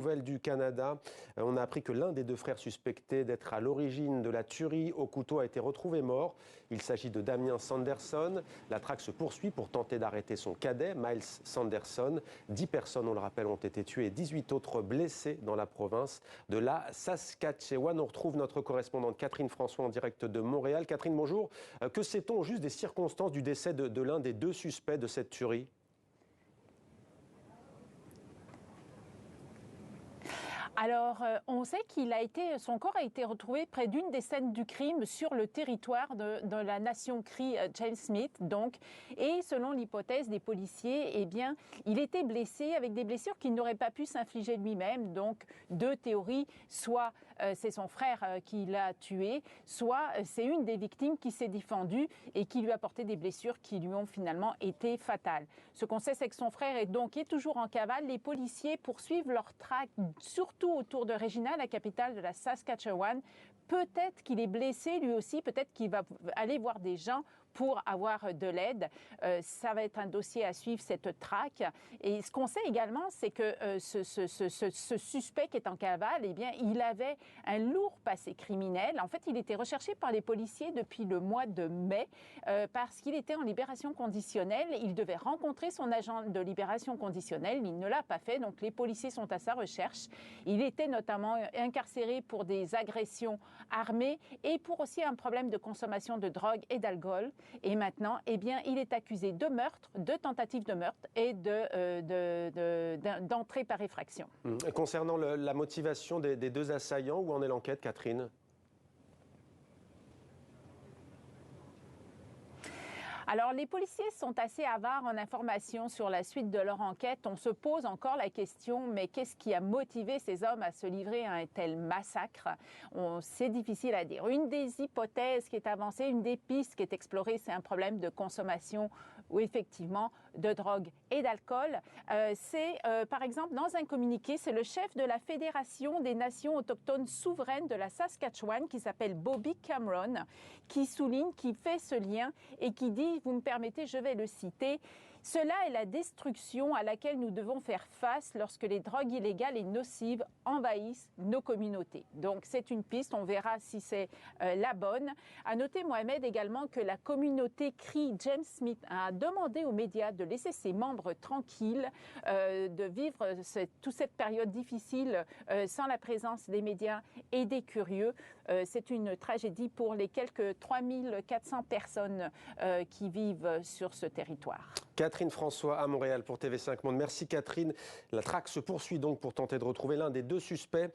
Nouvelle du Canada, on a appris que l'un des deux frères suspectés d'être à l'origine de la tuerie au couteau a été retrouvé mort. Il s'agit de Damien Sanderson. La traque se poursuit pour tenter d'arrêter son cadet, Miles Sanderson. 10 personnes, on le rappelle, ont été tuées et 18 autres blessées dans la province de la Saskatchewan. On retrouve notre correspondante Catherine François en direct de Montréal. Catherine, bonjour. Que sait-on juste des circonstances du décès de l'un des deux suspects de cette tuerie ? Alors, on sait son corps a été retrouvé près d'une des scènes du crime sur le territoire de la nation Cree James Smith. Donc, et selon l'hypothèse des policiers, eh bien, il était blessé avec des blessures qu'il n'aurait pas pu s'infliger lui-même. Donc, deux théories, soit c'est son frère qui l'a tué, soit c'est une des victimes qui s'est défendue et qui lui a porté des blessures qui lui ont finalement été fatales. Ce qu'on sait, c'est que son frère est toujours en cavale. Les policiers poursuivent leur traque, surtout autour de Regina, la capitale de la Saskatchewan. Peut-être qu'il est blessé lui aussi, peut-être qu'il va aller voir des gens pour avoir de l'aide. Ça va être un dossier à suivre, cette traque. Et ce qu'on sait également, c'est que ce suspect qui est en cavale, eh bien, il avait un lourd passé criminel. En fait, il était recherché par les policiers depuis le mois de mai parce qu'il était en libération conditionnelle. Il devait rencontrer son agent de libération conditionnelle. Il ne l'a pas fait, donc les policiers sont à sa recherche. Il était notamment incarcéré pour des agressions armées et pour aussi un problème de consommation de drogue et d'alcool. Et maintenant, eh bien, il est accusé de meurtre, de tentative de meurtre et d'entrée par effraction. Concernant la motivation des deux assaillants, où en est l'enquête, Catherine ? Alors, les policiers sont assez avares en informations sur la suite de leur enquête. On se pose encore la question, mais qu'est-ce qui a motivé ces hommes à se livrer à un tel massacre? C'est difficile à dire. Une des hypothèses qui est avancée, une des pistes qui est explorée, c'est un problème de consommation ou effectivement de drogue et d'alcool. Par exemple, dans un communiqué, c'est le chef de la Fédération des Nations autochtones souveraines de la Saskatchewan qui s'appelle Bobby Cameron, qui souligne, qui fait ce lien et qui dit, vous me permettez, je vais le citer, « Cela est la destruction à laquelle nous devons faire face lorsque les drogues illégales et nocives envahissent nos communautés. » Donc, c'est une piste, on verra si c'est la bonne. À noter, Mohamed, également que la communauté Cree James Smith a demandé aux médias de laisser ses membres tranquilles, de vivre toute cette période difficile sans la présence des médias et des curieux. C'est une tragédie pour les quelques 3400 personnes qui vivent sur ce territoire. Catherine François à Montréal pour TV5 Monde. Merci Catherine. La traque se poursuit donc pour tenter de retrouver l'un des deux suspects